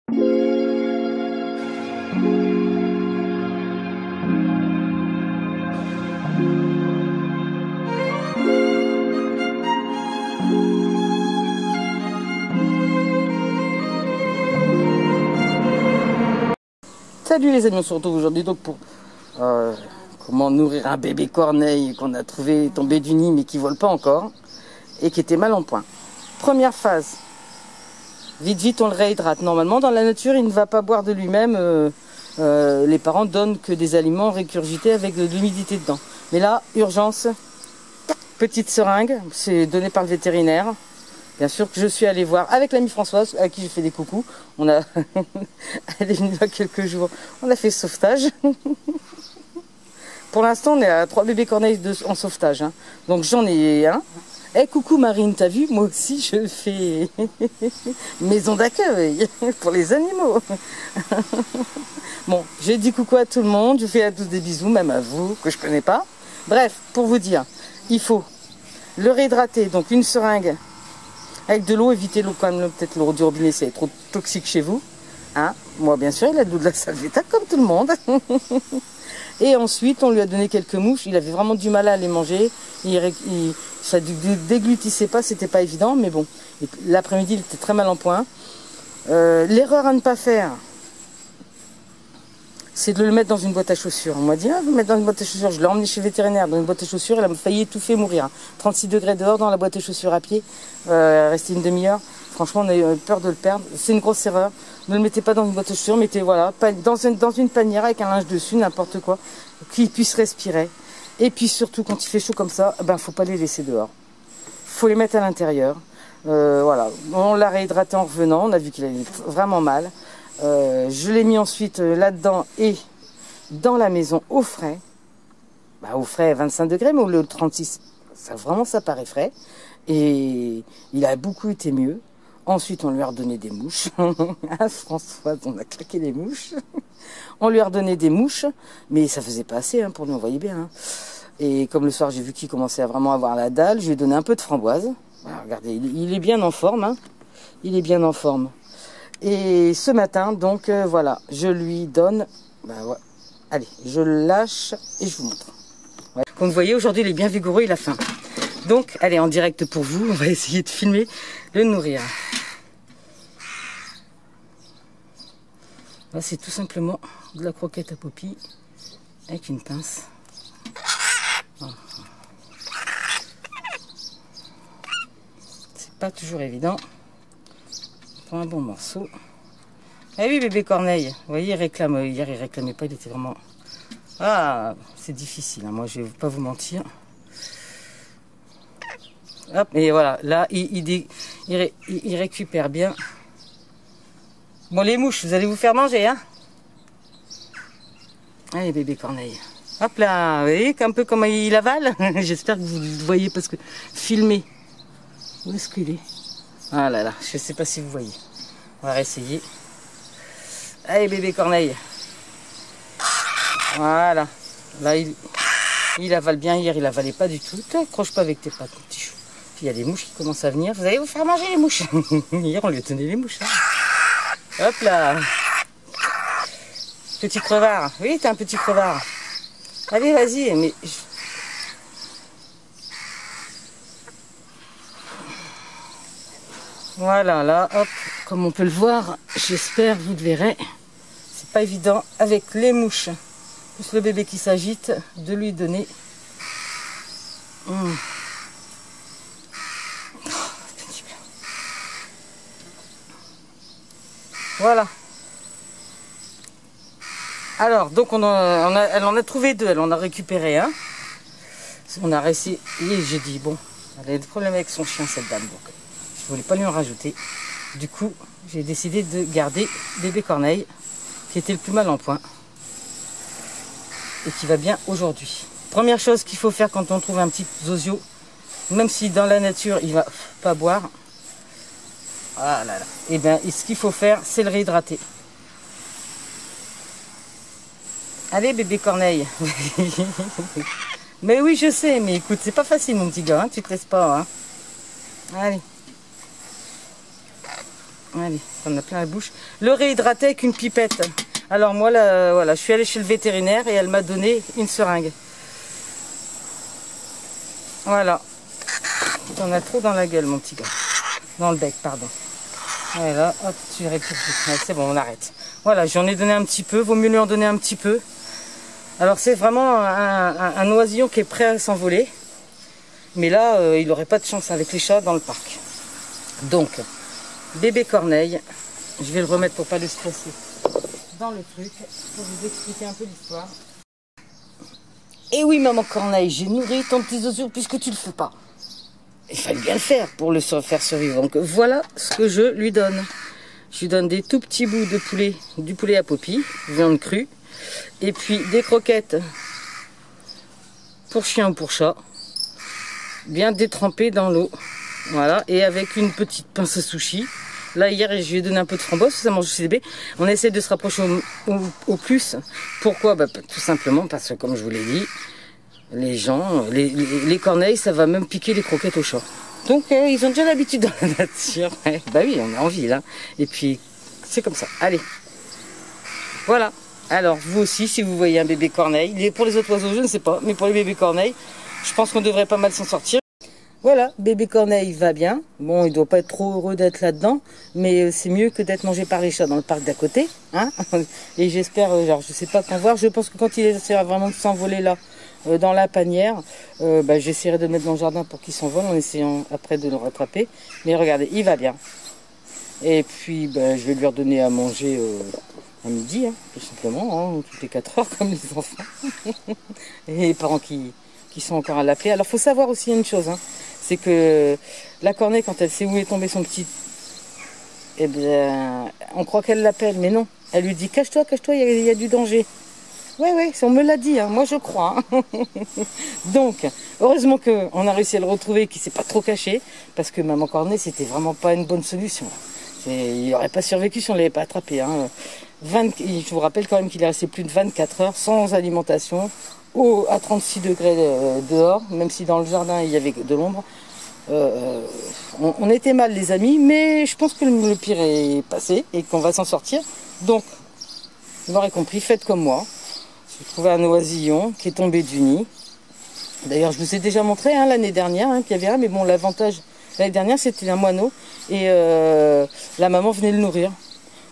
Salut les amis, on se retrouve aujourd'hui donc pour comment nourrir un bébé corneille qu'on a trouvé tombé du nid mais qui vole pas encore et qui était mal en point. Première phase, vite on le réhydrate. Normalement dans la nature il ne va pas boire de lui-même, les parents donnent que des aliments récurgités avec de l'humidité dedans. Mais là, urgence, petite seringue, c'est donné par le vétérinaire. Bien sûr que je suis allée voir avec l'amie Françoise, à qui j'ai fait des coucous. Elle est venue il y a quelques jours. On a fait sauvetage. Pour l'instant, on est à 3 bébés corneilles en sauvetage. Hein. Donc j'en ai un. Eh, coucou Marine, t'as vu? Moi aussi, je fais maison d'accueil pour les animaux. Bon, j'ai dit coucou à tout le monde. Je fais à tous des bisous, même à vous, que je connais pas. Bref, pour vous dire, il faut le réhydrater. Donc une seringue. Avec de l'eau, évitez l'eau quand même, peut-être l'eau du robinet, c'est trop toxique chez vous. Hein, moi, bien sûr, il a de l'eau de la salvetat, comme tout le monde. Et ensuite, on lui a donné quelques mouches. Il avait vraiment du mal à les manger. Ça ne déglutissait pas, c'était pas évident, mais bon. L'après-midi, il était très mal en point. L'erreur à ne pas faire, c'est de le mettre dans une boîte à chaussures. On m'a dit, vous le mettre dans une boîte à chaussures. Je l'ai emmené chez le vétérinaire dans une boîte à chaussures. Elle a failli étouffer, mourir. 36 degrés dehors dans la boîte à chaussures à pied. Rester une demi-heure. Franchement, on a eu peur de le perdre. C'est une grosse erreur. Ne le mettez pas dans une boîte à chaussures. Mettez voilà, dans une panière avec un linge dessus, n'importe quoi, qu'il puisse respirer. Et puis surtout, quand il fait chaud comme ça, ben, faut pas les laisser dehors. Faut les mettre à l'intérieur. Voilà. On l'a réhydraté en revenant. On a vu qu'il allait vraiment mal. Je l'ai mis ensuite là-dedans et dans la maison au frais. Bah, au frais 25 degrés, mais au lieu de 36, ça paraît frais. Et il a beaucoup été mieux. Ensuite, on lui a redonné des mouches. À Françoise, on a claqué les mouches. On lui a redonné des mouches, mais ça faisait pas assez hein, pour nous, on voyait bien. Hein. Et comme le soir, j'ai vu qu'il commençait à vraiment avoir la dalle, je lui ai donné un peu de framboise. Voilà, regardez, il est bien en forme. Hein. Il est bien en forme. Et ce matin, donc voilà, je lui donne, ouais. Allez, je le lâche et je vous montre. Ouais. Comme vous voyez, aujourd'hui, il est bien vigoureux, il a faim. Donc, allez, en direct pour vous, on va essayer de filmer, le nourrir. Là, c'est tout simplement de la croquette à Poppy avec une pince. C'est pas toujours évident. Prends un bon morceau. Ah oui, bébé corneille. Vous voyez, il réclame. Hier, il réclamait pas. Il était vraiment... Ah, c'est difficile. Hein. Moi, je vais pas vous mentir. Hop, et voilà. Là, il récupère bien. Bon, les mouches, vous allez vous faire manger, hein. Allez, bébé corneille. Hop là. Vous voyez un peu comment il avale. J'espère que vous le voyez parce que... Filmé. Où est-ce qu'il est? Ah là là, je sais pas si vous voyez. On va réessayer. Allez bébé corneille. Voilà. Là il avale bien. Hier il avalait pas du tout. T'accroches pas avec tes pattes, mon petit chou. Puis il y a des mouches qui commencent à venir. Vous allez vous faire manger les mouches. Hier on lui a donné les mouches. Hein. Hop là. Petit crevard. Oui, t'es un petit crevard. Allez, vas-y. Mais... Voilà, là, hop, comme on peut le voir, j'espère, vous le verrez, c'est pas évident avec les mouches, plus le bébé qui s'agite, de lui donner. Voilà. Alors, donc elle en a trouvé deux, elle en a récupéré un. On a réussi, et j'ai dit, bon, elle a des problèmes avec son chien, cette dame, donc. Je voulais pas lui en rajouter. Du coup, j'ai décidé de garder bébé corneille, qui était le plus mal en point. Et qui va bien aujourd'hui. Première chose qu'il faut faire quand on trouve un petit zozio, même si dans la nature, il va pas boire. Ah là là. Et bien, ce qu'il faut faire, c'est le réhydrater. Allez, bébé corneille. Mais oui, je sais, mais écoute, c'est pas facile, mon petit gars, hein, tu te laisses pas, hein. Allez. Allez, on a plein la bouche. Le réhydrater avec une pipette. Alors moi, là, voilà, je suis allée chez le vétérinaire et elle m'a donné une seringue. Voilà. T'en as trop dans la gueule, mon petit gars. Dans le bec, pardon. Voilà, hop, tu récupères. Ouais, c'est bon, on arrête. Voilà, j'en ai donné un petit peu. Vaut mieux lui en donner un petit peu. Alors c'est vraiment un oisillon qui est prêt à s'envoler. Mais là, il n'aurait pas de chance avec les chats dans le parc. Donc, bébé Corneille. Je vais le remettre pour pas le stresser dans le truc. Pour vous expliquer un peu l'histoire. Et oui, maman Corneille, j'ai nourri ton petit zozo puisque tu le fais pas. Il fallait bien le faire pour le faire survivre. Donc voilà ce que je lui donne. Je lui donne des tout petits bouts de poulet, du poulet à Poppy, viande crue, et puis des croquettes pour chien ou pour chat, bien détrempées dans l'eau. Voilà, et avec une petite pince à sushi. Là, hier, je lui ai donné un peu de framboise, ça mange aussi des bébés. On essaie de se rapprocher au plus. Pourquoi? Bah, tout simplement parce que, comme je vous l'ai dit, les gens, les corneilles, ça va même piquer les croquettes aux chats. Donc, ils ont déjà l'habitude dans la nature. Ouais, bah oui, on est en ville, hein. Et puis, c'est comme ça. Allez. Voilà. Alors, vous aussi, si vous voyez un bébé corneille, pour les autres oiseaux, je ne sais pas, mais pour les bébés corneilles, je pense qu'on devrait pas mal s'en sortir. Voilà, bébé corneille va bien. Bon, il doit pas être trop heureux d'être là-dedans, mais c'est mieux que d'être mangé par les chats dans le parc d'à côté, hein. Et j'espère, genre, je sais pas quand voir. Je pense que quand il essaiera vraiment de s'envoler là, dans la panière, bah, j'essaierai de le mettre dans le jardin pour qu'il s'envole en essayant après de le rattraper. Mais regardez, il va bien. Et puis, bah, je vais lui redonner à manger à midi, hein, tout simplement, hein, toutes les 4 heures comme les enfants. Et les parents qui sont encore à l'appeler. Alors, faut savoir aussi une chose, hein, c'est que la corneille, quand elle sait où est tombé son petit, eh bien, on croit qu'elle l'appelle, mais non. Elle lui dit, cache-toi, cache-toi, il y a du danger. Ouais, on me l'a dit, hein, moi je crois. Hein. Donc, heureusement qu'on a réussi à le retrouver, qu'il ne s'est pas trop caché, parce que maman corneille, c'était vraiment pas une bonne solution. Il n'aurait pas survécu si on ne l'avait pas attrapé. Hein. Je vous rappelle quand même qu'il est resté plus de 24 heures sans alimentation, à 36 degrés dehors, même si dans le jardin il y avait de l'ombre. On était mal les amis, mais je pense que le pire est passé et qu'on va s'en sortir. Donc, vous m'aurez compris, faites comme moi. J'ai trouvé un oisillon qui est tombé du nid. D'ailleurs, je vous ai déjà montré hein, l'année dernière qu'il y avait un, mais bon, l'avantage l'année dernière c'était un moineau et la maman venait le nourrir.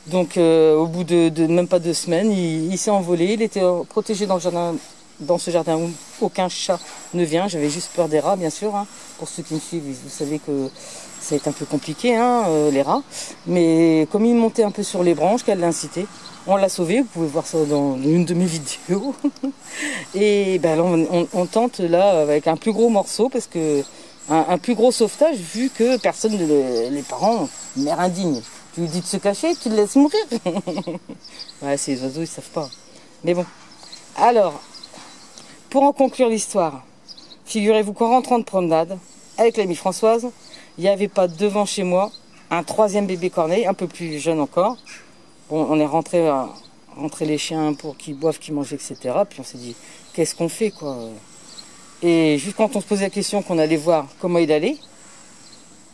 Donc, au bout de même pas 2 semaines, il s'est envolé. Il était protégé dans le jardin. Dans ce jardin où aucun chat ne vient, j'avais juste peur des rats bien sûr, hein. Pour ceux qui me suivent, vous savez que ça va être un peu compliqué, hein, les rats, mais comme il montait un peu sur les branches, qu'elle l'a incité, on l'a sauvé, vous pouvez voir ça dans une de mes vidéos, et ben là, on tente là avec un plus gros morceau, parce que un plus gros sauvetage, vu que personne, les parents, mère indigne, tu lui dis de se cacher, tu le laisses mourir. Ouais, ces oiseaux, ils savent pas, mais bon, alors... Pour en conclure l'histoire, figurez-vous qu'en rentrant de promenade, avec l'amie Françoise, il n'y avait pas devant chez moi un 3e bébé corneille, un peu plus jeune encore. Bon, on est rentré les chiens pour qu'ils boivent, qu'ils mangent, etc. Puis on s'est dit, qu'est-ce qu'on fait, quoi? Et juste quand on se posait la question qu'on allait voir comment il allait,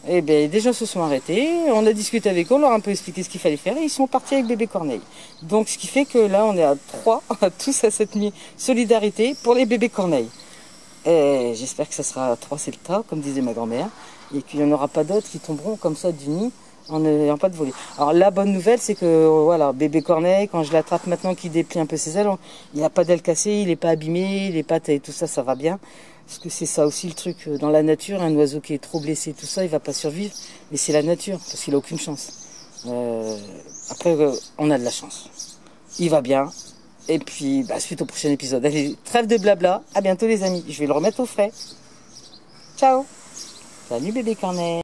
eh bien, des gens se sont arrêtés, on a discuté avec eux, on leur a un peu expliqué ce qu'il fallait faire et ils sont partis avec bébé corneille. Donc, ce qui fait que là, on est à 3, tous à cette solidarité pour les bébés corneilles. Et j'espère que ça sera 3, c'est le tas, comme disait ma grand-mère, et qu'il n'y en aura pas d'autres qui tomberont comme ça du nid en n'ayant pas de volée. Alors, la bonne nouvelle, c'est que, voilà, bébé corneille, quand je l'attrape maintenant qu'il déplie un peu ses ailes, il n'a pas d'ailes cassées, il n'est pas abîmé, les pattes et tout ça, ça va bien. Parce que c'est ça aussi le truc, dans la nature, un oiseau qui est trop blessé, tout ça, il va pas survivre. Mais c'est la nature, parce qu'il a aucune chance. Après, on a de la chance. Il va bien. Et puis, bah, suite au prochain épisode. Allez, trêve de blabla. À bientôt les amis. Je vais le remettre au frais. Ciao. Salut bébé corneille.